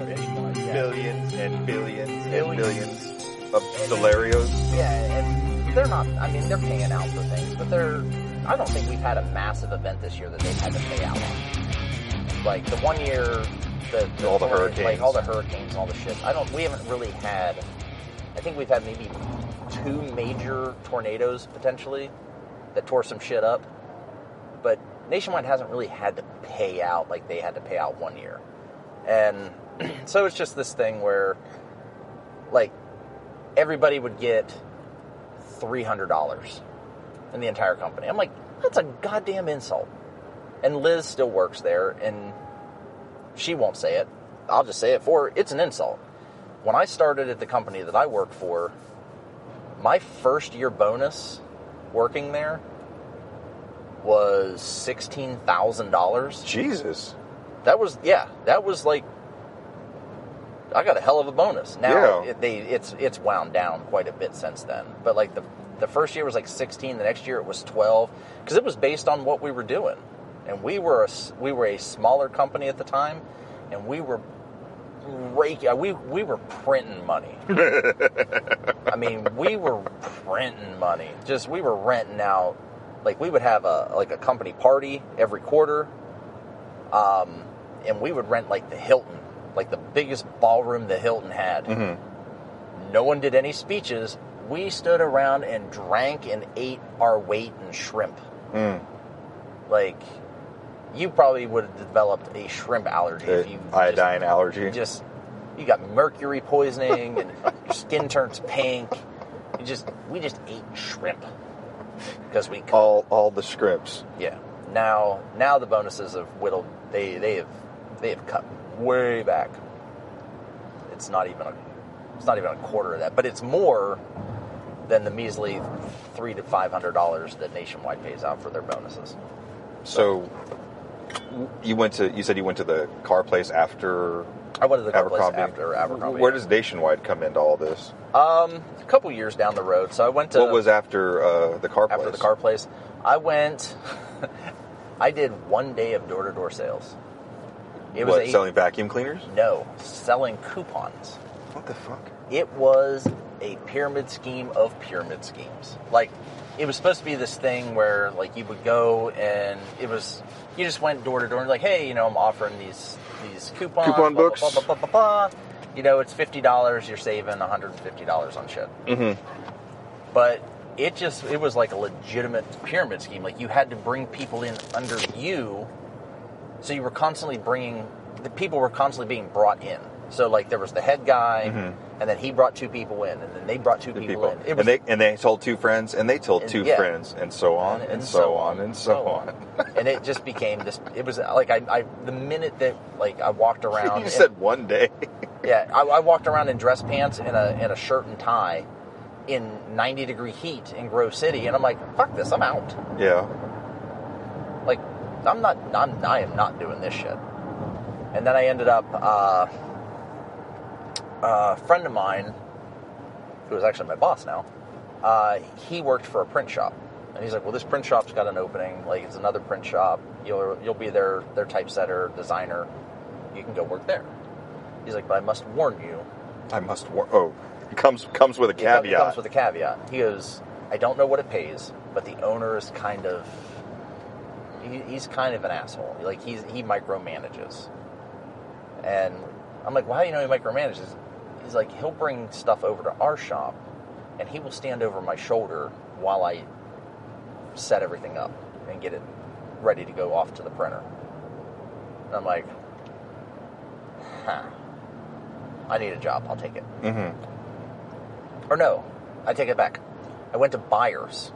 nationwide billions and billions and billions of Solarios. Yeah, and they're not, I mean, they're paying out for things, but I don't think we've had a massive event this year that they've had to pay out on. Like, the one year, all the hurricanes. Like, all the hurricanes and all the shit. We haven't really had, I think we've had maybe 2 major tornadoes, potentially, that tore some shit up. But Nationwide hasn't really had to pay out like they had to pay out one year. And so it's just this thing where, like, everybody would get $300 in the entire company. I'm like, that's a goddamn insult. And Liz still works there, and she won't say it. I'll just say it for her. It's an insult. When I started at the company that I worked for, my first year bonus working there was $16,000. Jesus. That was like, I got a hell of a bonus. Now, it's wound down quite a bit since then. But, like, the first year was, like, 16. The next year it was 12. Because it was based on what we were doing. And we were a smaller company at the time. And we were printing money. I mean, we were printing money. Just, we were renting out. Like, we would have a company party every quarter. And we would rent, like, the Hilton. Like, the biggest ballroom the Hilton had. Mm-hmm. No one did any speeches. We stood around and drank and ate our weight in shrimp. Mm. Like, you probably would have developed a shrimp allergy. If you iodine allergy. You got mercury poisoning and your skin turns pink. We just ate shrimp. Because we cut. All the scripts. Yeah. Now the bonuses have whittled. They have cut way back. It's not even a quarter of that, but it's more than the measly $300 to $500 that Nationwide pays out for their bonuses. So you said you went to the car place after. I went to the car place after Abercrombie. Where does Nationwide come into all this? A couple years down the road. So I went to. What was after the car place? After the car place, I went. I did 1 day of door-to-door sales. It was selling vacuum cleaners? No, selling coupons. What the fuck? It was a pyramid scheme of pyramid schemes. Like, it was supposed to be this thing where, like, you would go and you just went door to door and like, hey, I'm offering these coupons. Coupon books. Blah, blah, blah, blah, blah, blah. It's $50. You're saving $150 on shit. Mm-hmm. But it was like a legitimate pyramid scheme. Like, you had to bring people in under you. So you were constantly people were constantly being brought in. So, like, there was the head guy, mm-hmm. and then he brought 2 people in, and then they brought 2 people in. And they told 2 friends, and they told 2 friends, and so on, and so on, and so on. And it just became this, it was like, the minute that, like, I walked around. You said 1 day. Yeah, I walked around in dress pants and a shirt and tie in 90-degree heat in Grove City, and I'm like, fuck this, I'm out. Yeah. Like, I am not doing this shit. And then I ended up, a friend of mine, who is actually my boss now, he worked for a print shop. And he's like, well, this print shop's got an opening. Like, it's another print shop. You'll be their typesetter, designer. You can go work there. He's like, but I must warn you. It comes with a caveat. It comes with a caveat. He goes, I don't know what it pays, but the owner is kind of... He's kind of an asshole. Like, he micromanages. And I'm like, well, how do you know he micromanages? He's like, he'll bring stuff over to our shop, and he will stand over my shoulder while I set everything up and get it ready to go off to the printer. And I'm like, I need a job. I'll take it. Mm-hmm. Or no, I take it back. I went to Buyers.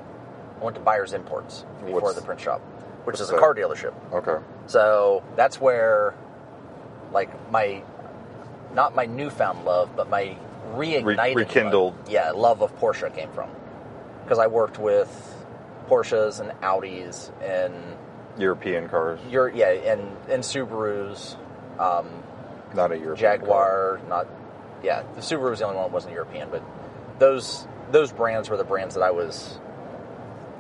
I went to Buyers Imports before the print shop, which is a car dealership. Okay. So that's where, like, not my newfound love, but my rekindled love of Porsche came from. Because I worked with Porsches and Audis and European cars. And Subarus. Not a European Jaguar, car. The Subaru was the only one that wasn't European, but those brands were the brands that I was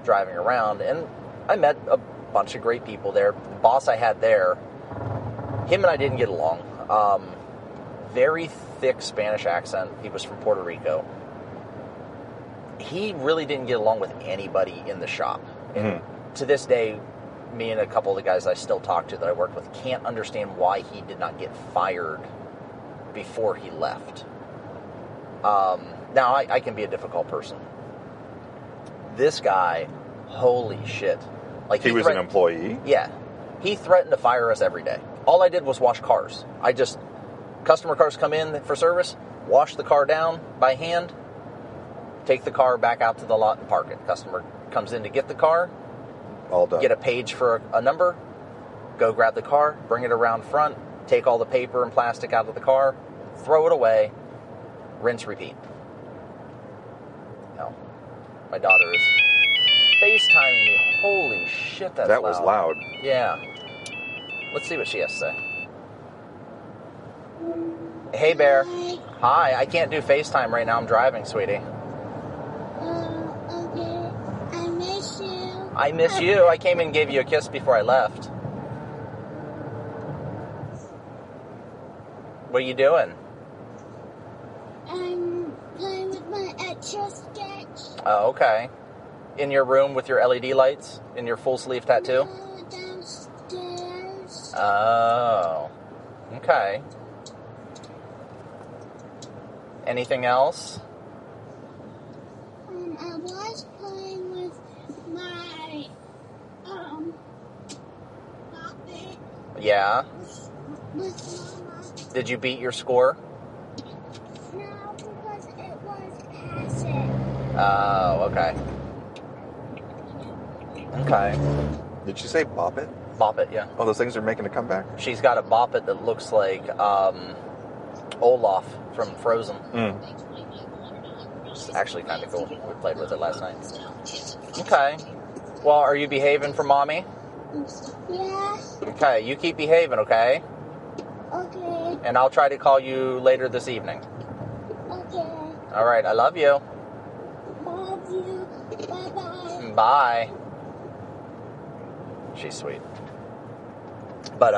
driving around, and I met a bunch of great people there. The boss I had there, him and I didn't get along. very thick Spanish accent. He was from Puerto Rico. He really didn't get along with anybody in the shop. And to this day, me and a couple of the guys I still talk to that I worked with can't understand why he did not get fired before he left. Now, I can be a difficult person. This guy, holy shit. Like he was an employee? Yeah. He threatened to fire us every day. All I did was wash cars. Customer cars come in for service, wash the car down by hand, take the car back out to the lot and park it. Customer comes in to get the car, all done. Get a page for a number, go grab the car, bring it around front, take all the paper and plastic out of the car, throw it away, rinse, repeat. No. My daughter is FaceTiming me. Holy shit, that's loud. That was loud. Yeah. Let's see what she has to say. Hey, Bear. Hi. I can't do FaceTime right now. I'm driving, sweetie. Okay. I miss you. I miss you. I came and gave you a kiss before I left. What are you doing? I'm playing with my Etch-a-Sketch. Oh, okay. In your room with your LED lights? In your full sleeve tattoo? No, downstairs. Oh. Okay. Anything else? I was playing with my puppet. Yeah. With Mama. Did you beat your score? No, because it was passive. Oh, okay. Okay. Did you say bop it? Bop it, yeah. Oh, those things are making a comeback? She's got a bop it that looks like Olaf from Frozen. It's actually kind of cool. We played with it last night. Okay. Well, are you behaving for Mommy? Yeah. Okay, you keep behaving, okay? Okay. And I'll try to call you later this evening. Okay. All right, I love you. Love you. Bye-bye. Bye. She's sweet. But,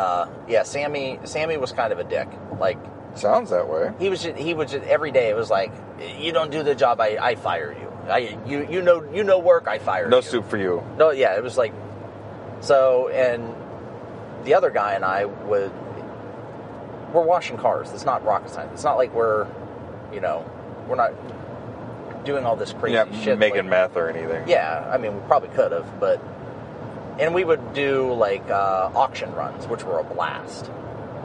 yeah, Sammy was kind of a dick. Like, sounds that way. He was just every day. It was like, you don't do the job, I fire you. You know work, I fire you. No soup for you. No, yeah, it was like, so, and the other guy and I we're washing cars. It's not rocket science. It's not like we're not doing all this crazy shit. Making like, meth or anything. Yeah, I mean, we probably could have, and we would do like auction runs, which were a blast.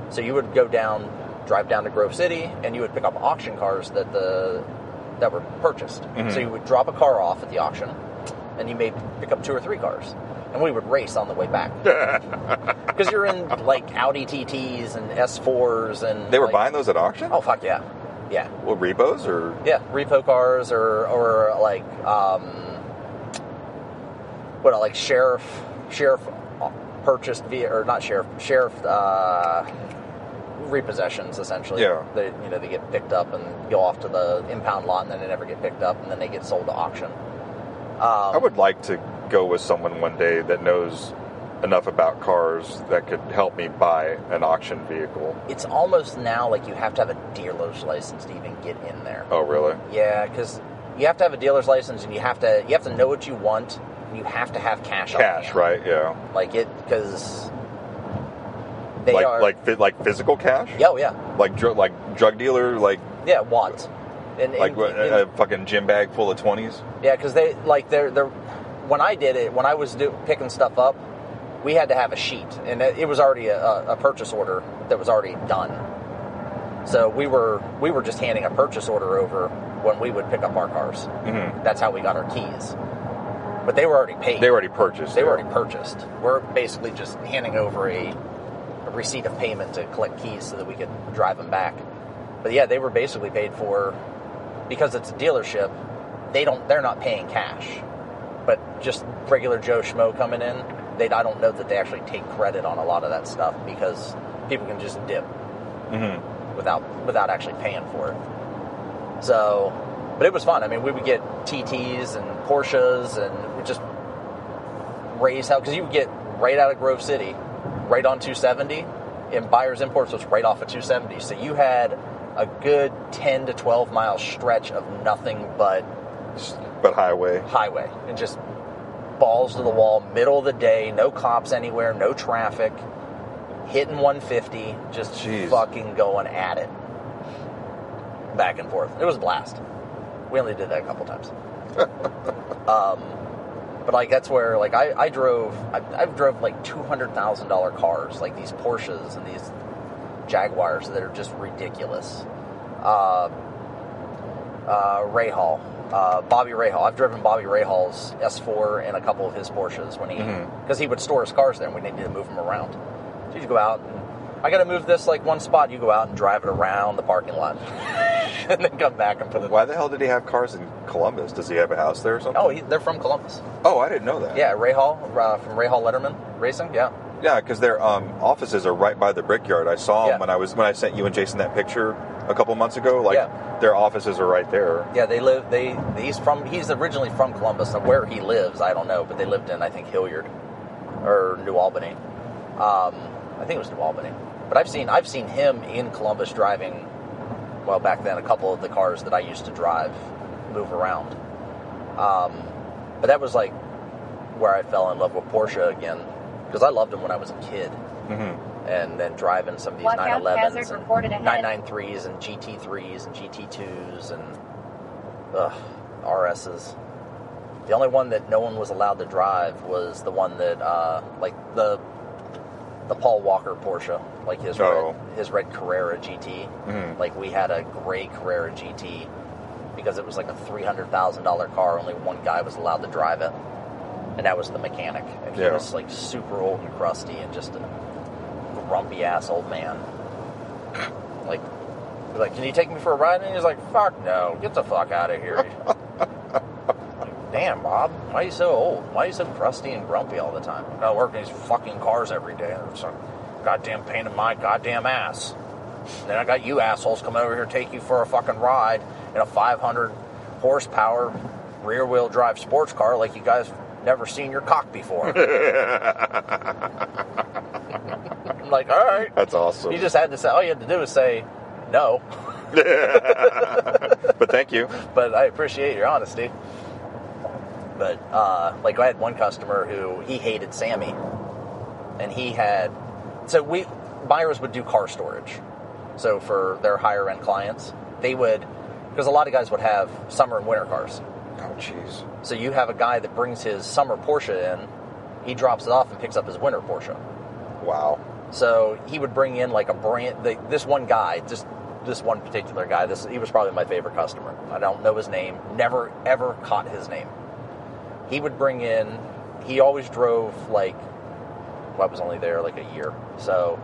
So you would drive down to Grove City, and you would pick up auction cars that were purchased. Mm-hmm. So you would drop a car off at the auction, and you may pick up 2 or 3 cars, and we would race on the way back. Because you're in like Audi TTs and S4s, and they were buying those at auction. Oh fuck yeah, yeah. Well, repos or repo cars or like like sheriff purchased or not sheriff repossessions, essentially. Yeah. They get picked up and go off to the impound lot, and then they never get picked up, and then they get sold to auction. I would like to go with someone one day that knows enough about cars that could help me buy an auction vehicle. It's almost now like you have to have a dealer's license to even get in there. Oh, really? Yeah, because you have to have a dealer's license, and you have to know what you want, and you have to have cash on hand. Right? Yeah. Like it, because they are like physical cash. Oh yeah. Like drug dealer, like wads. And a fucking gym bag full of 20s. Yeah, because they're when I did it, when I was picking stuff up, we had to have a sheet, and it was already a purchase order that was already done. So we were just handing a purchase order over when we would pick up our cars. Mm-hmm. That's how we got our keys. But they were already paid. They were already purchased. They were already purchased. We're basically just handing over a receipt of payment to collect keys so that we could drive them back. But yeah, they were basically paid for, because it's a dealership. They're not paying cash, but just regular Joe Schmo coming in. I don't know that they actually take credit on a lot of that stuff, because people can just dip without actually paying for it. So, but it was fun. I mean, we would get TTs and Porsches, and we just race out, because you would get right out of Grove City, right on 270, and Buyers Imports was right off of 270. So you had a good 10 to 12 mile stretch of nothing but highway. And just balls to the wall, middle of the day, no cops anywhere, no traffic, hitting 150, just fucking going at it. Back and forth. It was a blast. We only did that a couple times. But like that's where like I've drove like $200,000 cars, like these Porsches and these Jaguars that are just ridiculous. Rahal, Bobby Rahal. I've driven Bobby Rahal's S4 and a couple of his Porsches when because he would store his cars there and we needed to move them around. So you go out and I got to move this like one spot. You go out and drive it around the parking lot and then come back and put it. Why the hell did he have cars in Columbus? Does he have a house there or something? Oh, they're from Columbus. Oh, I didn't know that. Yeah, Rahal from Rahal Letterman Racing. Yeah. Yeah, because their offices are right by the Brickyard. I saw them when I sent you and Jason that picture a couple months ago. Their offices are right there. Yeah, he's originally from Columbus, and where he lives, I don't know, but they lived in I think Hilliard or New Albany. I think it was New Albany. But I've seen him in Columbus driving. Well, back then, a couple of the cars that I used to drive move around. But that was like where I fell in love with Porsche again. Because I loved them when I was a kid. Mm-hmm. And then driving some of these 911s and 993s and GT3s and GT2s and RSs. The only one that no one was allowed to drive was the one that, like the Paul Walker Porsche, like his red Carrera GT. Mm-hmm. Like we had a gray Carrera GT because it was like a $300,000 car. Only one guy was allowed to drive it. And that was the mechanic. And he was like super old and crusty and just a grumpy ass old man. Like, can you take me for a ride? And he's like, fuck no, get the fuck out of here. Like, damn, Bob, why are you so old? Why are you so crusty and grumpy all the time? I gotta work in these fucking cars every day. It's a goddamn pain in my goddamn ass. And then I got you assholes coming over here to take you for a fucking ride in a 500 horsepower rear wheel drive sports car like you guys never seen your cock before. I'm like, all right. That's awesome. You just had to say, all you had to do was say no. But thank you. But I appreciate your honesty. But, like, I had one customer who, he hated Sammy. And he had, buyers would do car storage. So for their higher end clients, they would, because a lot of guys would have summer and winter cars. Oh, jeez. So you have a guy that brings his summer Porsche in, he drops it off and picks up his winter Porsche. Wow. So he would bring in like this one guy, just this one particular guy, he was probably my favorite customer. I don't know his name, never ever caught his name. He would bring in, he always drove I was only there like a year. So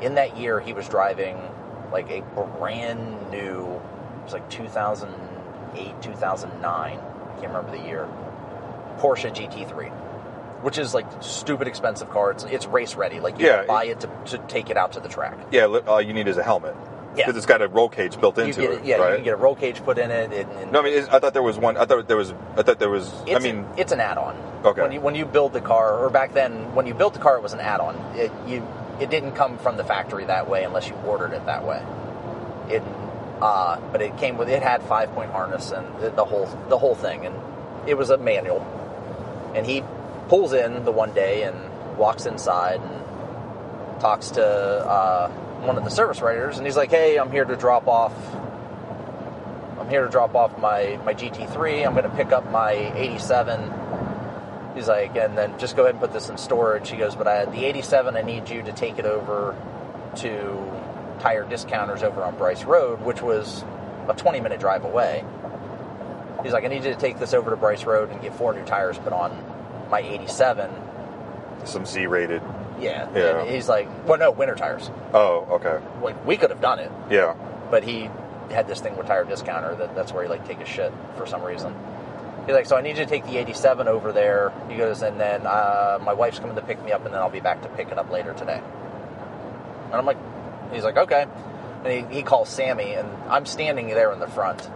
in that year he was driving like a brand new, it was like 2008, 2009, I can't remember the year, Porsche GT3, which is like stupid expensive car. It's race ready. Like you can buy it to take it out to the track. Yeah, all you need is a helmet. Yeah, because it's got a roll cage built into it. Yeah, right? You can get a roll cage put in it. No, I mean, I thought there was one. I thought there was. It's an add-on. Okay. When you build the car, or back then when you built the car, it was an add-on. It didn't come from the factory that way unless you ordered it that way. But it came with, it had 5-point harness and the whole thing, and it was a manual. And he pulls in the one day and walks inside and talks to one of the service writers, and he's like, "Hey, I'm here to drop off my GT3. I'm going to pick up my 87." He's like, "And then just go ahead and put this in storage." He goes, "But the 87, I need you to take it over to Tire Discounters over on Bryce Road," which was a 20-minute drive away. He's like, "I need you to take this over to Bryce Road and get 4 new tires put on my 87. Some Z-rated. Yeah. And he's like, "Well, no, winter tires." Oh, okay. Like, we could have done it. Yeah. But he had this thing with Tire Discounter that's where he take his shit for some reason. He's like, "So I need you to take the 87 over there." He goes, "And then my wife's coming to pick me up, and then I'll be back to pick it up later today." And I'm like, he's like, "Okay." And he calls Sammy, and I'm standing there in the front.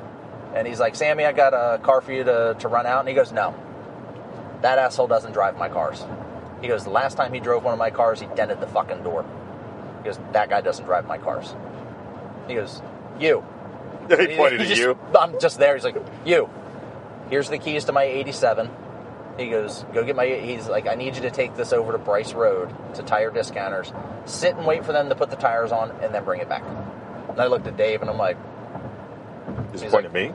And he's like, "Sammy, I got a car for you to run out." And he goes, "No, that asshole doesn't drive my cars." He goes, "The last time he drove one of my cars, he dented the fucking door." He goes, "That guy doesn't drive my cars." He goes, you. He pointed at you. I'm just there. He's like, you. Here's the keys to my 87. He goes, go get my... He's like, I need you to take this over to Bryce Road to Tire Discounters. Sit and wait for them to put the tires on and then bring it back. And I looked at Dave and I'm like... He's pointing at me?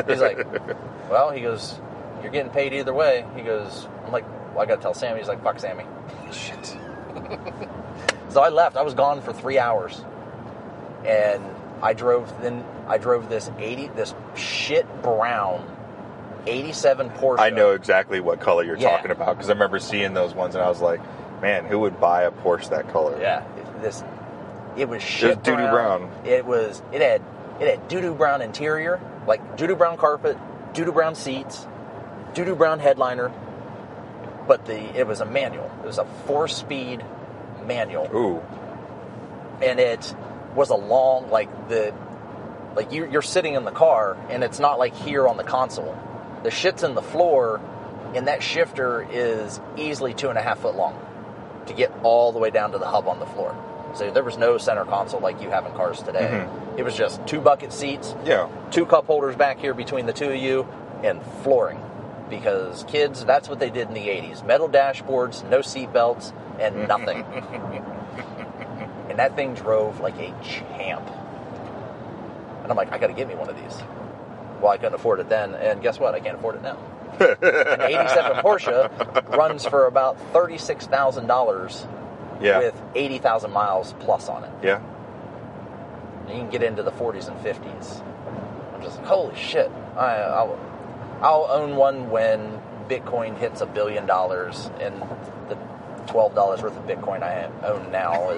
He's like, well, he goes, you're getting paid either way. He goes, I'm like, well, I got to tell Sammy. He's like, fuck Sammy. Shit. So I left. I was gone for 3 hours. And I drove this shit brown 87 Porsche. I know exactly what color you're talking about because I remember seeing those ones and I was like, man, who would buy a Porsche that color? Yeah, it was shit. It was doo-doo brown. It had doo-doo brown interior, like doo-doo brown carpet, doo-doo brown seats, doo-doo brown headliner. But it was a manual. It was a 4-speed manual. Ooh. And it was a long, you're sitting in the car and it's not like here on the console. The shit's in the floor, and that shifter is easily 2.5 foot long to get all the way down to the hub on the floor. So there was no center console like you have in cars today. Mm-hmm. It was just 2 bucket seats, 2 cup holders back here between the two of you, and flooring. Because kids, that's what they did in the 80s. Metal dashboards, no seat belts, and nothing. And that thing drove like a champ. And I'm like, I got to get me one of these. Well, I couldn't afford it then, and guess what? I can't afford it now. An 87 Porsche runs for about $36,000 with 80,000 miles plus on it. Yeah. And you can get into the 40s and 50s. I'm just like, holy shit. I'll own one when Bitcoin hits $1 billion, and the $12 worth of Bitcoin I own now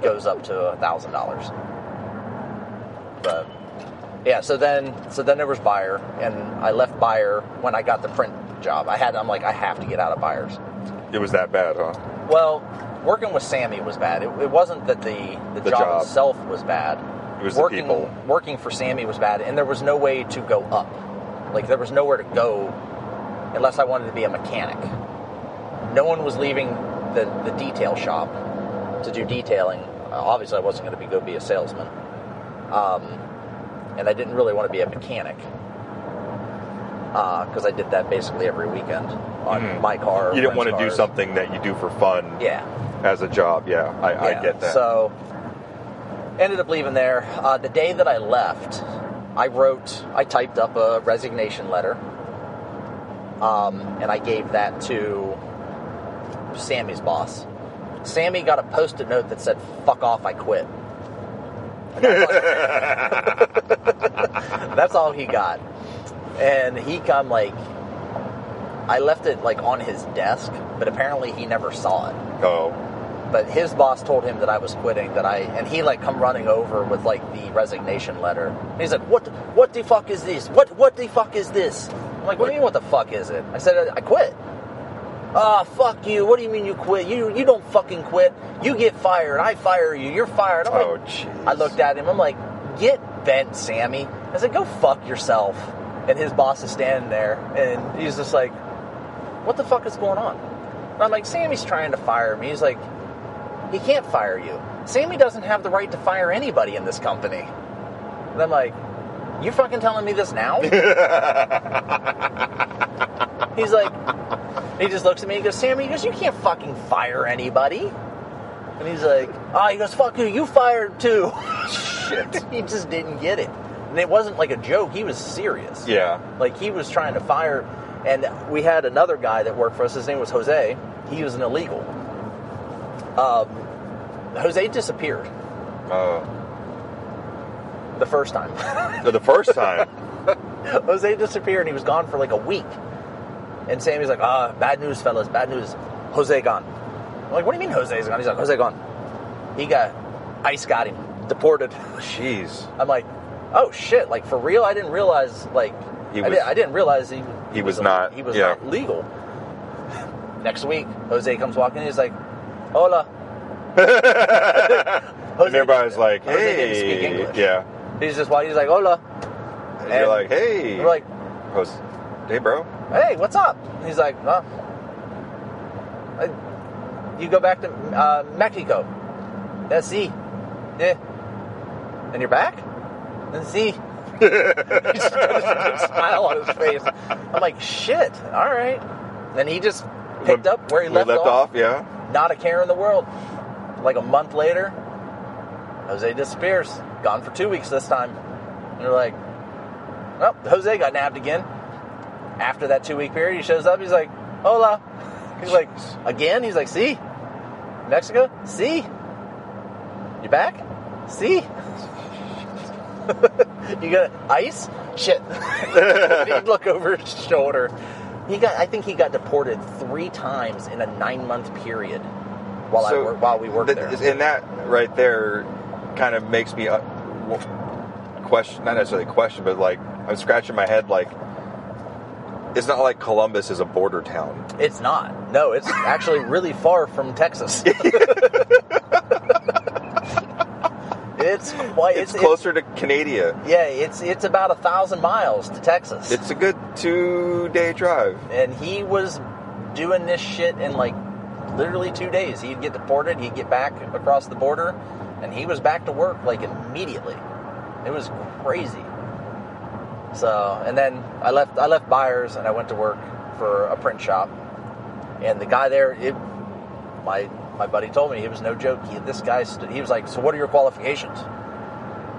goes up to $1,000. But yeah, so then there was Bayer, and I left Bayer when I got the print job. I'm like, I have to get out of Bayer's. It was that bad, huh? Well, working with Sammy was bad. It wasn't that the job itself was bad. It was the people. Working for Sammy was bad, and there was no way to go up. Like, there was nowhere to go unless I wanted to be a mechanic. No one was leaving the detail shop to do detailing. Obviously, I wasn't going to go be a salesman. And I didn't really want to be a mechanic because I did that basically every weekend on my car. You didn't want to do something that you do for fun as a job. Yeah, I get that. So, ended up leaving there. The day that I left, I typed up a resignation letter, and I gave that to Sammy's boss. Sammy got a Post-it note that said, "Fuck off, I quit." That's all he got. And I left it like on his desk, but apparently he never saw it. Oh. But his boss told him that I was quitting, and he like come running over with like the resignation letter. And he's like, what the fuck is this? What the fuck is this? I'm like, what do you mean what the fuck is it? I said, I quit. Ah, fuck you. What do you mean you quit? You don't fucking quit. You get fired. I fire you. You're fired. I'm like, jeez. I looked at him. I'm like, get bent, Sammy. I said, go fuck yourself. And his boss is standing there, and he's just like, what the fuck is going on? And I'm like, Sammy's trying to fire me. He's like, he can't fire you. Sammy doesn't have the right to fire anybody in this company. And I'm like, you fucking telling me this now? He's like, he just looks at me and goes, Sammy, he goes, you can't fucking fire anybody. And he's like, he goes, fuck you, you fired too. Shit. He just didn't get it. And it wasn't like a joke, he was serious. Yeah. Like, he was trying to fire, and we had another guy that worked for us, his name was Jose. He was an illegal. Jose disappeared. The first time. The first time? Jose disappeared, and he was gone for like a week. And Sammy's like, bad news, fellas, bad news. Jose gone. I'm like, what do you mean Jose's gone? He's like, Jose gone. ICE got him. Deported. Jeez. I'm like, oh shit, like for real? I didn't realize, like, I didn't realize he was not legal. Next week, Jose comes walking in, he's like, hola. And everybody's like, hey. Jose didn't speak English. Yeah. He's just walking, he's like, hola. And you're like, hey. We're like, hey, bro. Hey, what's up? He's like, you go back to Mexico. Yeah, see. Yeah. And you're back? And see, he just got this big smile on his face. I'm like, shit, all right. And he just picked up where he left off. Yeah. Not a care in the world. Like a month later, Jose disappears. Gone for 2 weeks this time. And they're like, well, Jose got nabbed again. After that 2 week period, he shows up. He's like, hola. He's like, again? He's like, see? Mexico? See? You back? See? You got ice? Shit. He'd look over his shoulder. I think he got deported 3 times in a 9-month period while we worked there. And that right there kind of makes me question, not necessarily question, but like I'm scratching my head like, it's not like Columbus is a border town. It's not. No, it's actually really far from Texas. It's closer to Canada. Yeah, it's about 1,000 miles to Texas. It's a good 2-day drive. And he was doing this shit in like literally 2 days. He'd get deported, he'd get back across the border, and he was back to work like immediately. It was crazy. So, and then I left Byers and I went to work for a print shop. And the guy there, my buddy told me, it was no joke. He was like, so what are your qualifications?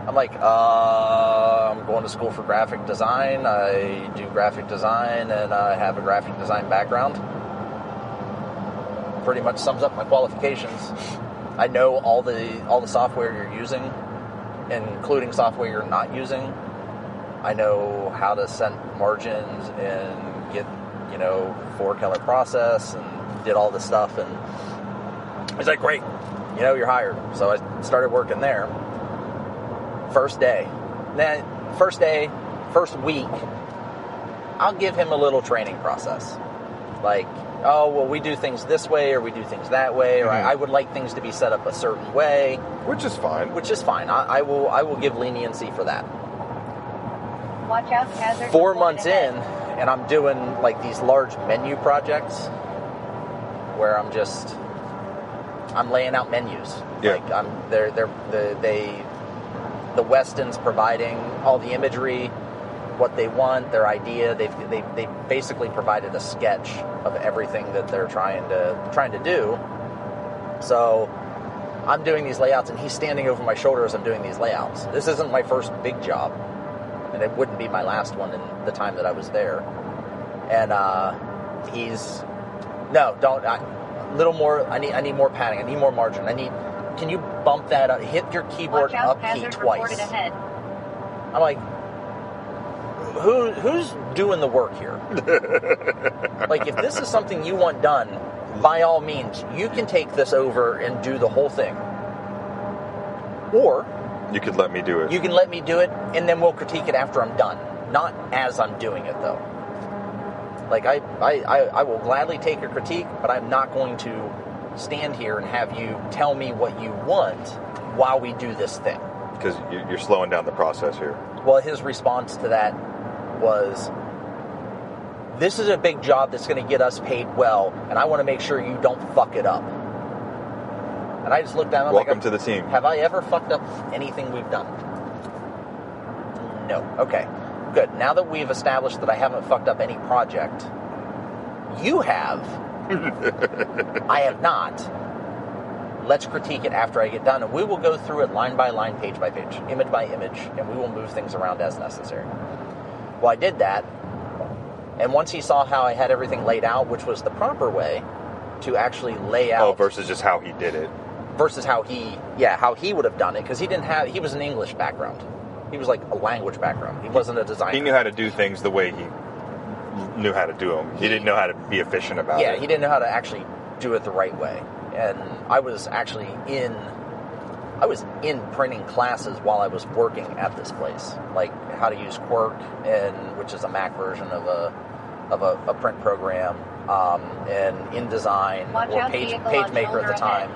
I'm like, I'm going to school for graphic design. I do graphic design and I have a graphic design background. Pretty much sums up my qualifications. I know all the software you're using, including software you're not using. I know how to set margins and get, 4-color process and did all this stuff. And he's like, great, you're hired. So I started working there. First day, first week, I'll give him a little training process. Like, oh, well, we do things this way or we do things that way, or I would like things to be set up a certain way. Which is fine. I will give leniency for that. Watch out, hazard. 4 months in, and I'm doing like these large menu projects where I'm laying out menus. Yeah. Like the Weston's providing all the imagery, what they want, their idea. They basically provided a sketch of everything that they're trying to do. So I'm doing these layouts, and he's standing over my shoulder as I'm doing these layouts. This isn't my first big job, and it wouldn't be my last one in the time that I was there. And little more. I need more padding. I need more margin. Can you bump that up? Hit your keyboard up key twice. I'm like, who's doing the work here? Like, if this is something you want done, by all means, you can take this over and do the whole thing. Or you could let me do it. You can let me do it, and then we'll critique it after I'm done. Not as I'm doing it, though. Like, I will gladly take your critique, but I'm not going to stand here and have you tell me what you want while we do this thing. Because you're slowing down the process here. Well, his response to that was, this is a big job that's going to get us paid well, and I want to make sure you don't fuck it up. And I just looked at him. Welcome to the team. Have I ever fucked up anything we've done? No. Okay. Good. Now that we've established that I haven't fucked up any project, you have. I have not. Let's critique it after I get done, and we will go through it line by line, page by page, image by image, and we will move things around as necessary. Well, I did that, and once he saw how I had everything laid out, which was the proper way to actually lay out... Oh, versus just how he did it. Versus how he would have done it, because he was an English background. He was like a language background. He wasn't a designer. He knew how to do things the way he knew how to do them. He didn't know how to be efficient about it. Yeah, he didn't know how to actually do it the right way. And I was actually in printing classes while I was working at this place, like how to use Quirk, which is a Mac version of a print program, and InDesign or PageMaker at the time,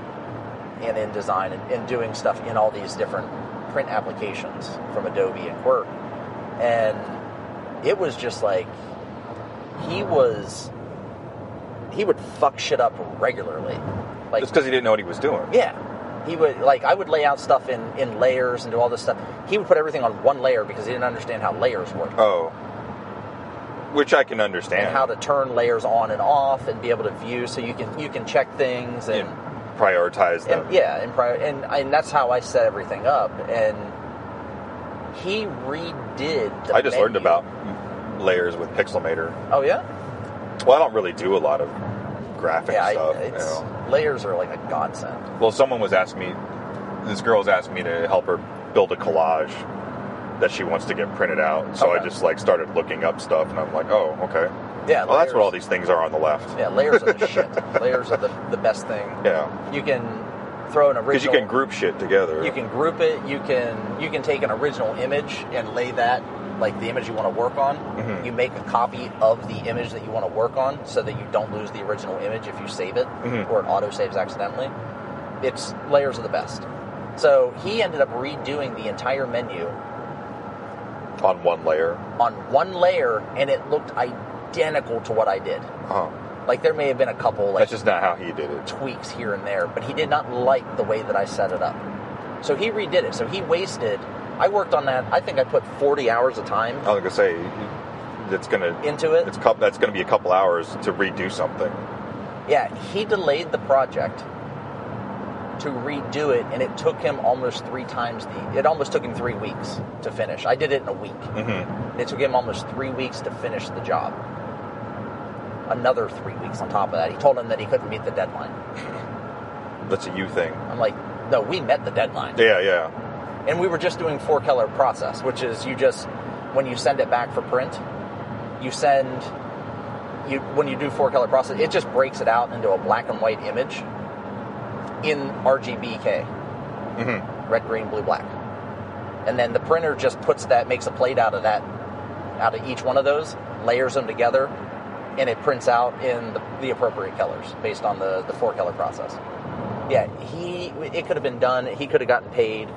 and InDesign, and doing stuff in all these different print applications from Adobe and Quirk. And it was just like he would fuck shit up regularly. Like, just because he didn't know what he was doing. Yeah. He would, like, I would lay out stuff in layers and do all this stuff. He would put everything on one layer because he didn't understand how layers work. Oh. Which I can understand. And how to turn layers on and off and be able to view so you can check things and prioritize them. And that's how I set everything up. And he redid the I just learned menu. about layers with Pixelmator. Oh, yeah? Well, I don't really do a lot of graphic stuff. Layers are like a godsend. Well, someone was asking me, this girl's asked me to help her build a collage that she wants to get printed out. So I just like started looking up stuff, and I'm like, oh, okay. Yeah. Well, that's what all these things are on the left. Yeah, layers are the shit. Layers are the best thing. Yeah. You can throw an original. Because you can group shit together. You can group it. You can take an original image and lay that, like the image you want to work on. Mm-hmm. You make a copy of the image that you want to work on, so that you don't lose the original image if you save it, or it auto saves accidentally. Layers are the best. So he ended up redoing the entire menu on one layer. On one layer, and it looked identical to what I did. Uh-huh. Like, there may have been a couple, like, that's just not how he did it. Tweaks here and there, but he did not like the way that I set it up. So he redid it. So he wasted. I worked on that. I think I put 40 hours of time. I was gonna say, that's gonna into it. That's gonna be a couple hours to redo something. Yeah, he delayed the project to redo it, and it took him almost 3 times it almost took him 3 weeks to finish. I did it in a week. Mm-hmm. It took him almost 3 weeks to finish the job. Another 3 weeks on top of that. He told him that he couldn't meet the deadline. That's a you thing. I'm like, no, we met the deadline. Yeah. And we were just doing 4-color process, which is when you send it back for print, when you do 4-color process, it just breaks it out into a black and white image in RGBK. Mm-hmm. Red, green, blue, black. And then the printer just makes a plate out of each one of those, layers them together, and it prints out in the appropriate colors based on the 4-color process. Yeah, it could have been done. He could have gotten paid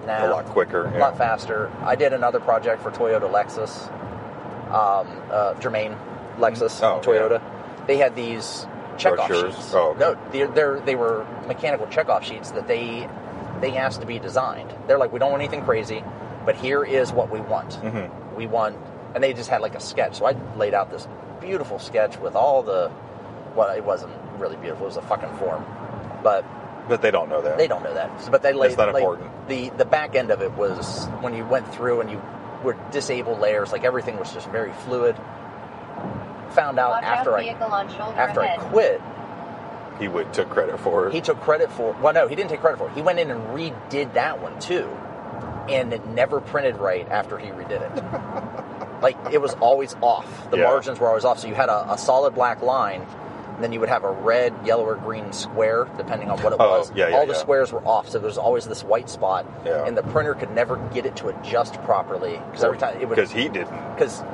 now. A lot quicker. A lot faster. I did another project for Toyota Lexus. Germain Lexus Toyota. Yeah. They had these checkoff sheets. Oh, okay. No, they were mechanical checkoff sheets that they asked to be designed. They're like, we don't want anything crazy, but here is what we want. Mm-hmm. We want, and they just had like a sketch. So I laid out this beautiful sketch with all it wasn't really beautiful. It was a fucking form, but they don't know that. They don't know that. But they laid. That's not important. The back end of it was when you went through and you would disable layers. Like, everything was just very fluid. Found out after I quit. He took credit for it. He took credit for. Well, no, he didn't take credit for it. He went in and redid that one too, and it never printed right after he redid it. Like, it was always off. The margins were always off. So you had a solid black line, and then you would have a red, yellow, or green square, depending on what it was. All the squares were off, so there was always this white spot, and the printer could never get it to adjust properly because every time it would. Because he didn't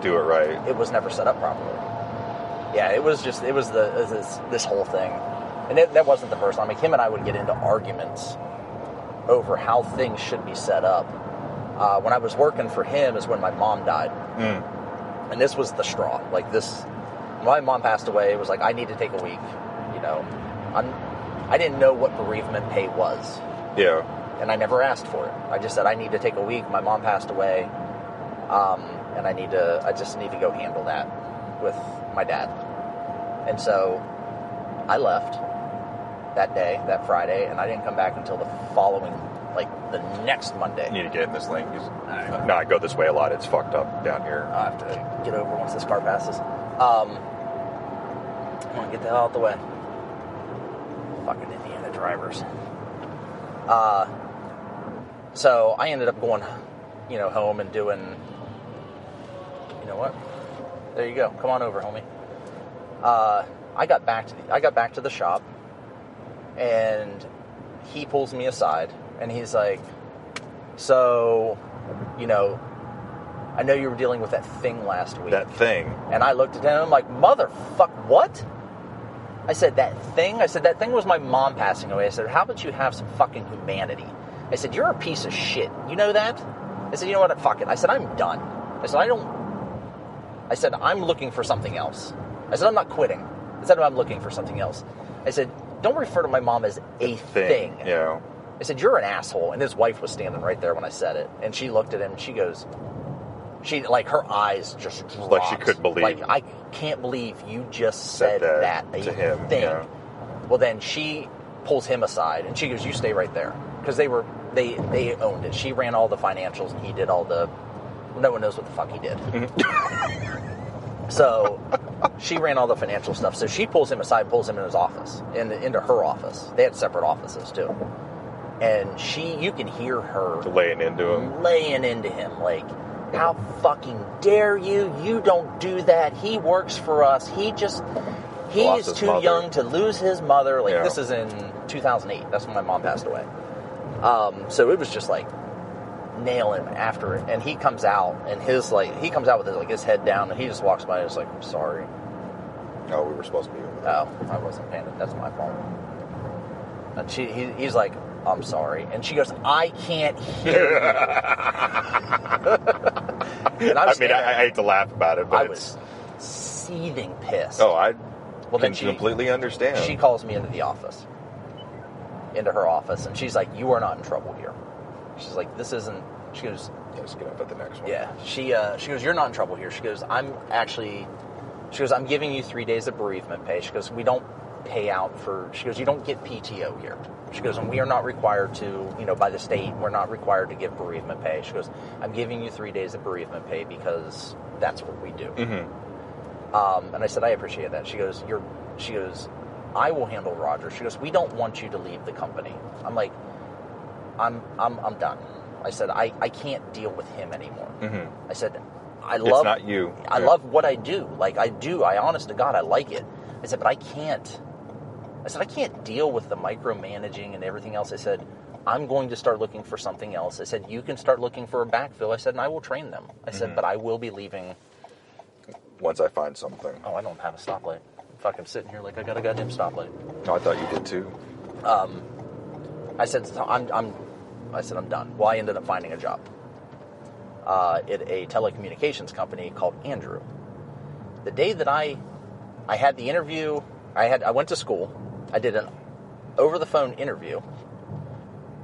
do it right. It was never set up properly. Yeah, it was this whole thing, and that wasn't the first time. Like, him and I would get into arguments over how things should be set up. When I was working for him is when my mom died, and this was the straw. Like, this. When my mom passed away, it was like, I need to take a week. You know, I didn't know what bereavement pay was. Yeah. And I never asked for it. I just said, I need to take a week. My mom passed away, and I just need to go handle that with my dad. And so I left that day, that Friday, and I didn't come back until the following, like, the next Monday. You need to get in this lane. No, I go this way a lot. It's fucked up down here. I have to get over once this car passes. I want to get the hell out the way. Fucking Indiana drivers. So I ended up going, home and doing. You know what? There you go. Come on over, homie. I got back to the shop, and he pulls me aside, and he's like, "So, I know you were dealing with that thing last week." That thing. And I looked at him, I'm like, motherfuck, what? I said, that thing? I said, that thing was my mom passing away. I said, how about you have some fucking humanity? I said, you're a piece of shit. You know that? I said, you know what? Fuck it. I said, I'm done. I said, I'm looking for something else. I said, I'm not quitting. I said, I'm looking for something else. I said, don't refer to my mom as a thing. Yeah. I said, you're an asshole. And his wife was standing right there when I said it. And she looked at him and she goes, her eyes just dropped. Like she couldn't believe. Like, I can't believe you just said that to him. thing. Yeah. Well, then she pulls him aside and she goes, you stay right there. Because they owned it. She ran all the financials and he did all the, no one knows what the fuck he did. So she ran all the financial stuff. So she pulls him aside, pulls him in his office, into her office. They had separate offices too. And you can hear her laying into him, like, how fucking dare you? You don't do that. He works for us. He's too young to lose his mother. Like, This is in 2008. That's when my mom passed away. So it was just like nailing after it. And he comes out and his head down and he just walks by and is like, I'm sorry. Oh, we were supposed to be over there. Oh, I wasn't paying it. That's my fault. And he's like, I'm sorry. And she goes, I can't hear you. And I hate to laugh about it, but I was seething pissed. Oh, I can completely understand. She calls me into her office, and she's like, you are not in trouble here. She's like, this isn't, she goes, let's get up at the next one. Yeah. She goes, you're not in trouble here. She goes, I'm giving you 3 days of bereavement pay. She goes, we don't pay out she goes, you don't get PTO here. She goes, and we are not required to, by the state, we're not required to give bereavement pay. She goes, I'm giving you 3 days of bereavement pay because that's what we do. Mm-hmm. And I said, I appreciate that. She goes, I will handle Roger. She goes, we don't want you to leave the company. I'm like, I'm done. I said, I can't deal with him anymore. Mm-hmm. I said, it's not you. I love what I do. Like, I honest to God, I like it. I said, but I can't deal with the micromanaging and everything else. I said, I'm going to start looking for something else. I said, you can start looking for a backfill. I said, and I will train them. I said, but I will be leaving. Once I find something. Oh, I don't have a stoplight. I'm fucking sitting here like I got a goddamn stoplight. Oh, I thought you did too. I said, I'm done. Well, I ended up finding a job at a telecommunications company called Andrew. The day that I had the interview, I went to school. I did an over-the-phone interview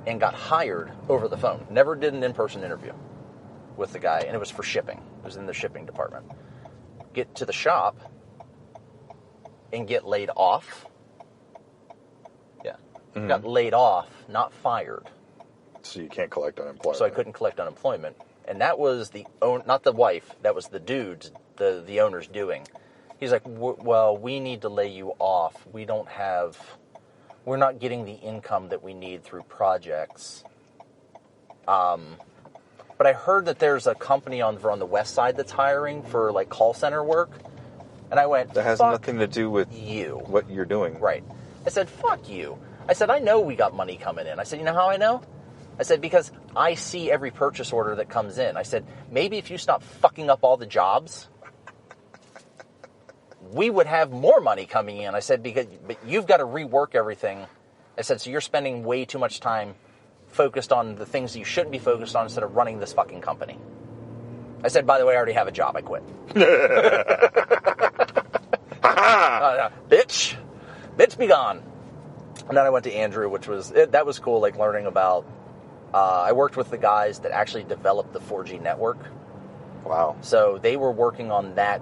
and got hired over the phone. Never did an in-person interview with the guy, and it was for shipping. It was in the shipping department. Get to the shop and get laid off. Yeah. Mm-hmm. Got laid off, not fired. So you can't collect unemployment. So I couldn't collect unemployment. And that was not the wife, that was the dude, the owner's doing. He's like, well, we need to lay you off. We're not getting the income that we need through projects. But I heard that there's a company on the west side that's hiring for like call center work. And I went, that has nothing to do with you. What you're doing. Right. I said, fuck you. I said, I know we got money coming in. I said, you know how I know? I said, because I see every purchase order that comes in. I said, maybe if you stop fucking up all the jobs, we would have more money coming in. I said, but you've got to rework everything. I said, so you're spending way too much time focused on the things you shouldn't be focused on instead of running this fucking company. I said, by the way, I already have a job. I quit. Bitch be gone. And then I went to Andrew, that was cool, like learning about, I worked with the guys that actually developed the 4G network. Wow. So they were working on that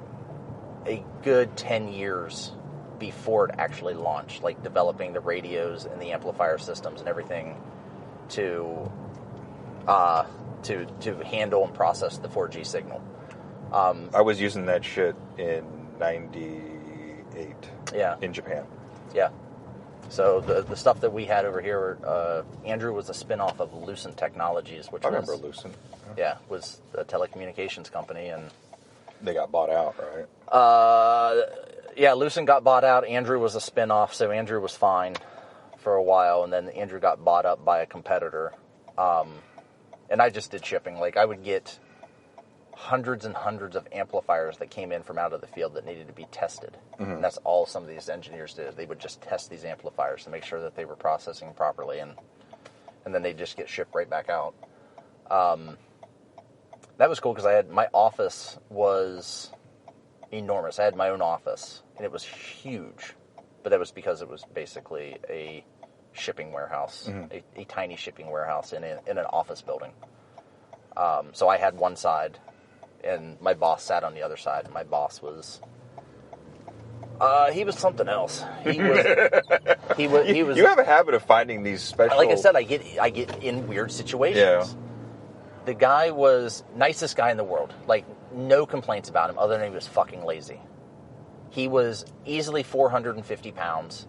a good 10 years before it actually launched, like developing the radios and the amplifier systems and everything to handle and process the 4G signal. I was using that shit in 98. Yeah. In Japan. Yeah. So the stuff that we had over here, Andrew was a spin-off of Lucent Technologies, which I remember Lucent. Yeah, was a telecommunications company, and they got bought out, right? Yeah, Lucent got bought out. Andrew was a spin-off, so Andrew was fine for a while, and then Andrew got bought up by a competitor. And I just did shipping. Like, I would get hundreds and hundreds of amplifiers that came in from out of the field that needed to be tested. Mm-hmm. And that's all some of these engineers did. They would just test these amplifiers to make sure that they were processing properly, and then they'd just get shipped right back out. That was cool because my office was enormous. I had my own office, and it was huge. But that was because it was basically a shipping warehouse, a tiny shipping warehouse in an office building. So I had one side, and my boss sat on the other side. And my boss was, he was something else. He was. You have a habit of finding these special. Like I said, I get in weird situations. Yeah. The guy was nicest guy in the world. Like, no complaints about him other than he was fucking lazy. He was easily 450 pounds,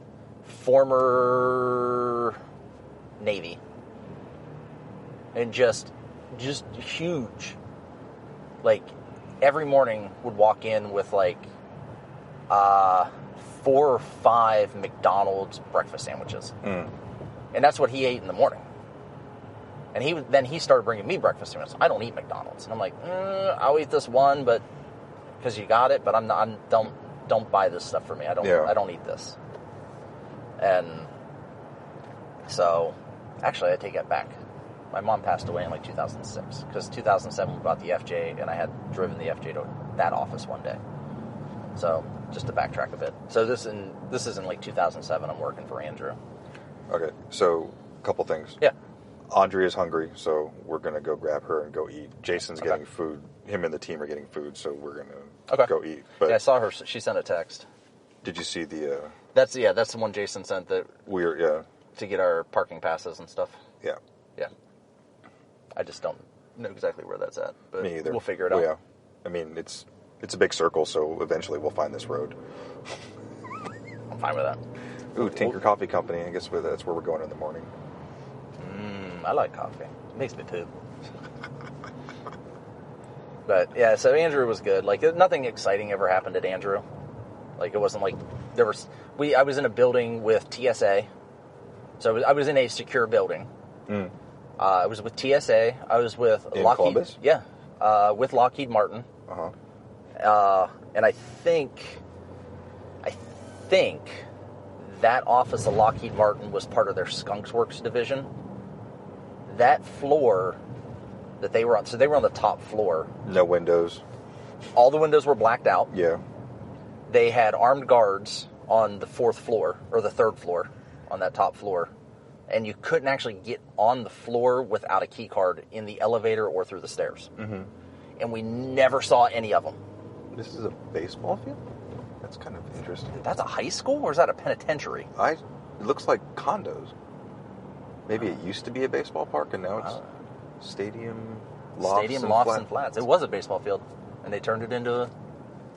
former Navy, and just huge. Like, every morning would walk in with like 4 or 5 McDonald's breakfast sandwiches, and that's what he ate in the morning. And then he started bringing me breakfast sandwiches. I don't eat McDonald's, and I'm like, I'll eat this one, but because you got it. But don't buy this stuff for me. I don't eat this. And so, actually, I take that back. My mom passed away in like 2006 because 2007 we bought the FJ, and I had driven the FJ to that office one day. So just to backtrack a bit. So this is in like 2007. I'm working for Andrew. Okay, so a couple things. Yeah. Andrea's hungry, so we're going to go grab her and go eat. Jason's getting food. Him and the team are getting food, so we're going to go eat. But yeah, I saw her. She sent a text. Did you see the... That's the one Jason sent that... To get our parking passes and stuff. Yeah. Yeah. I just don't know exactly where that's at. But me either. We'll figure it out. Yeah. I mean, it's a big circle, so eventually we'll find this road. I'm fine with that. Ooh, Tinker Coffee Company. I guess that's where we're going in the morning. I like coffee. It makes me poop. But yeah, so Andrew was good. Like, nothing exciting ever happened at Andrew. Like, it wasn't like I was in a building with TSA. So I was in a secure building. I was with TSA. I was with Lockheed. Columbus? Yeah, with Lockheed Martin. And I think that office of Lockheed Martin was part of their Skunks Works division. That floor that they were on, so they were on the top floor. No windows. All the windows were blacked out. Yeah. They had armed guards on the 4th floor, or the 3rd floor, on that top floor. And you couldn't actually get on the floor without a key card in the elevator or through the stairs. And we never saw any of them. This is a baseball field? That's kind of interesting. That's a high school, or is that a penitentiary? It looks like condos. Maybe it used to be a baseball park, and now it's stadium lofts and flats. It was a baseball field, and they turned it into a...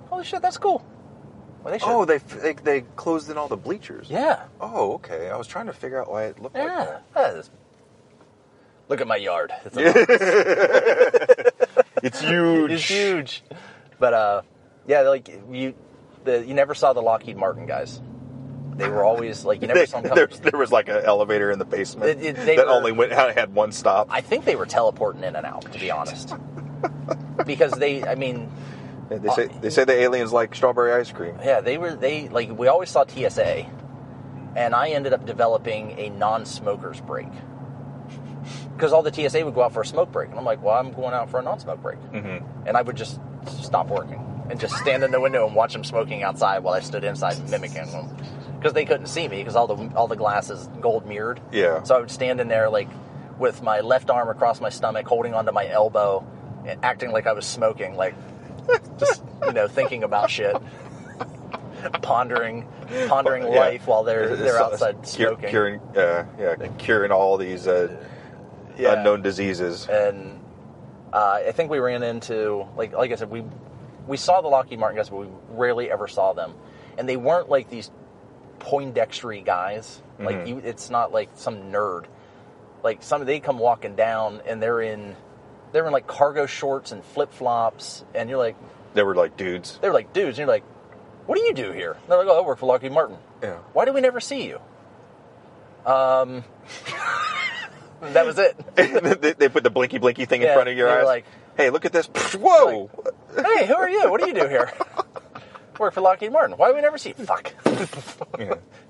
Holy shit, that's cool. Well, they closed in all the bleachers. Yeah. Oh, okay. I was trying to figure out why it looked like that. Look at my yard. It's It's huge. It's huge. But, like, you never saw the Lockheed Martin guys. They were always, like, you never saw them come. There was, like, an elevator in the basement only had one stop. I think they were teleporting in and out, to be honest. Because they say the aliens like strawberry ice cream. Yeah, we always saw TSA, and I ended up developing a non-smokers break. Because all the TSA would go out for a smoke break, and I'm like, well, I'm going out for a non-smoke break. And I would just stop working and just stand in the window and watch them smoking outside while I stood inside mimicking them. Because they couldn't see me, because all the glass is gold mirrored. Yeah. So I would stand in there, like, with my left arm across my stomach, holding onto my elbow, and acting like I was smoking, like, just, thinking about shit. Pondering life while they're outside smoking. Curing all these unknown diseases. And I think we ran into, like I said, we saw the Lockheed Martin guys, but we rarely ever saw them. And they weren't like these Poindextery guys. Like, it's not like some nerd. Like, they come walking down, and they're in like cargo shorts and flip-flops, and you're like... They were like dudes. They were like dudes, and you're like, what do you do here? And they're like, oh, I work for Lockheed Martin. Yeah. Why do we never see you? That was it. They put the blinky thing in front of your eyes. Like, hey, look at this. Whoa! Like, hey, who are you? What do you do here? Work for Lockheed Martin. Why do we never see you? Fuck.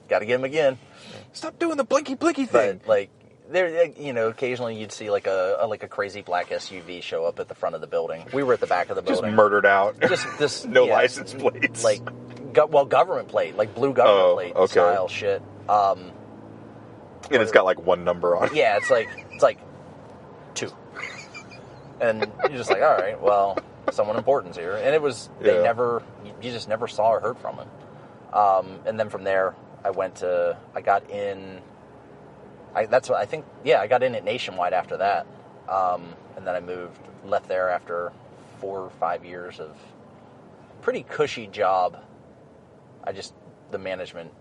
Got to get him again. Stop doing the blinky thing. But, like, there, occasionally you'd see like a crazy black SUV show up at the front of the building. We were at the back of the building. Just murdered out. Just no license plates. Like, government plate, like blue government plate style shit. And it's got like one number on it. Yeah, it's like 2. And you're just like, all right, well, someone important's here. And it was, they never, you just never saw or heard from him. And then from there, I got in at Nationwide after that. And then I left there after 4 or 5 years of pretty cushy job. The management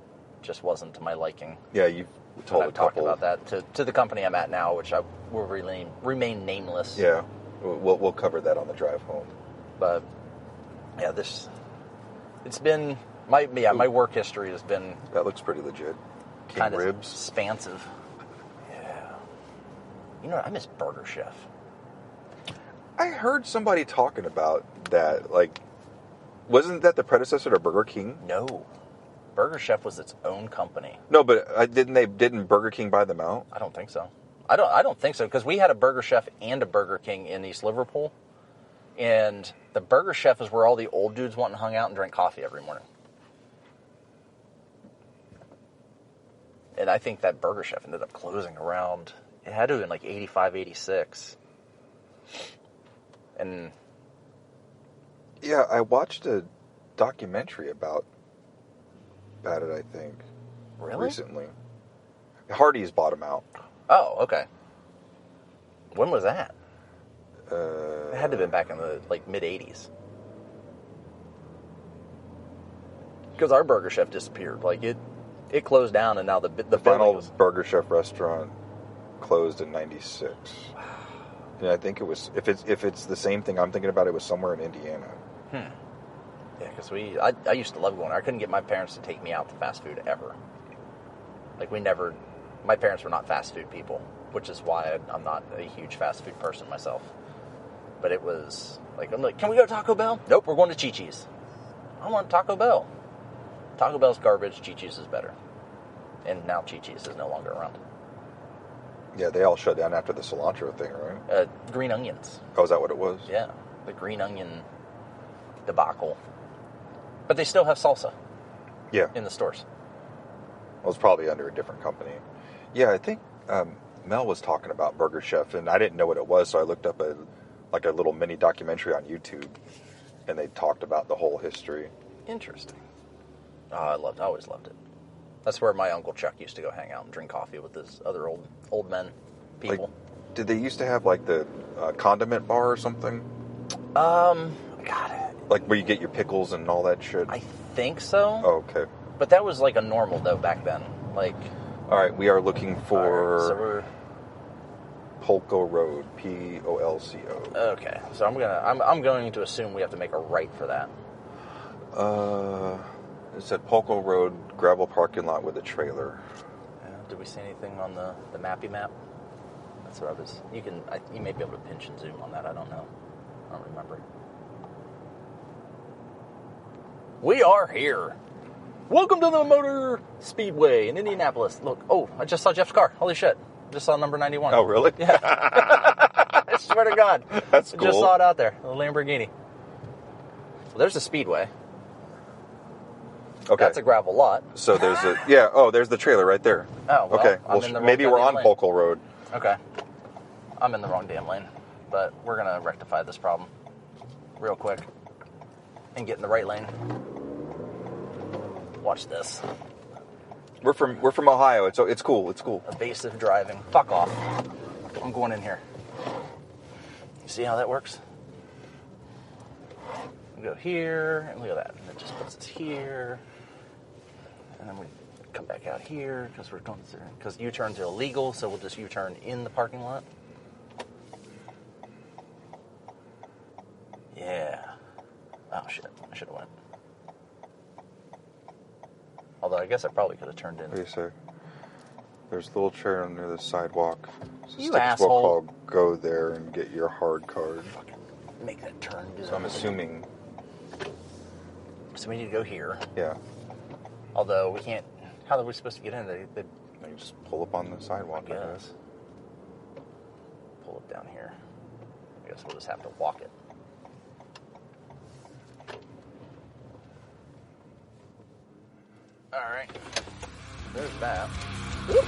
just wasn't to my liking. Yeah, you've told I've talked about that to the company I'm at now, which I will remain nameless. Yeah, we'll cover that on the drive home. But yeah, it's been my work history has been that looks pretty legit. King kind of ribs, expansive. Yeah, you know, I miss Burger Chef. I heard somebody talking about that. Like, wasn't that the predecessor to Burger King? No. Burger Chef was its own company. No, but didn't Burger King buy them out? I don't think so. I don't think so, because we had a Burger Chef and a Burger King in East Liverpool, and the Burger Chef is where all the old dudes went and hung out and drank coffee every morning. And I think that Burger Chef ended up closing around, it had to have been like 85, 86. And yeah, I watched a documentary about it, I think. Really? Recently. Hardee's bought them out. Oh, okay. When was that? It had to have been back in the mid-'80s. Because our Burger Chef disappeared. Like, it closed down, and now the final Burger Chef restaurant closed in 96. And I think it was, if it's the same thing I'm thinking about, it was somewhere in Indiana. Yeah, because I used to love going there. I couldn't get my parents to take me out to fast food ever. Like, my parents were not fast food people, which is why I'm not a huge fast food person myself. But it was, I'm like, can we go to Taco Bell? Nope, we're going to Chi-Chi's. I want Taco Bell. Taco Bell's garbage, Chi-Chi's is better. And now Chi-Chi's is no longer around. Yeah, they all shut down after the cilantro thing, right? Green onions. Oh, is that what it was? Yeah, the green onion debacle. But they still have salsa. Yeah. In the stores. Well, it's probably under a different company. Yeah, I think Mel was talking about Burger Chef, and I didn't know what it was, so I looked up a little mini documentary on YouTube, and they talked about the whole history. Interesting. Oh, I always loved it. That's where my Uncle Chuck used to go hang out and drink coffee with his other old men people. Did they used to have the condiment bar or something? God. Where you get your pickles and all that shit? I think so. Oh, okay. But that was a normal though back then. All right, we are looking for so Polco Road, Polco. Okay, so I'm going to assume we have to make a right for that. It said Polco Road, gravel parking lot with a trailer. Did we see anything on the mappy map? That's what I was. You may be able to pinch and zoom on that. I don't know. I don't remember. We are here. Welcome to the Motor Speedway in Indianapolis. Look, I just saw Jeff's car. Holy shit. Just saw number 91. Oh, really? Yeah. I swear to God. That's cool. I just saw it out there. The Lamborghini. Well, there's the Speedway. Okay. That's a gravel lot. So there's there's the trailer right there. Oh, well, okay. I'm in the wrong maybe we're on lane. Polco Road. Okay. I'm in the wrong damn lane. But we're going to rectify this problem real quick and get in the right lane. Watch this. We're from Ohio. It's cool. It's cool. Evasive driving. Fuck off. I'm going in here. You see how that works? We go here, and look at that. And it just puts us here. And then we come back out here because we're going through. Because U-turns are illegal, so we'll just U-turn in the parking lot. Yeah. Oh shit! I should have went. Although I guess I probably could have turned in. What do you say? There's a little chair near the sidewalk. You asshole. Call, go there and get your hard card. Fucking make that turn. So I'm assuming. So we need to go here. Yeah. Although we can't. How are we supposed to get in? They just pull up on the sidewalk. I guess. Pull it down here. I guess we'll just have to walk it. All right. There's that. Whoop.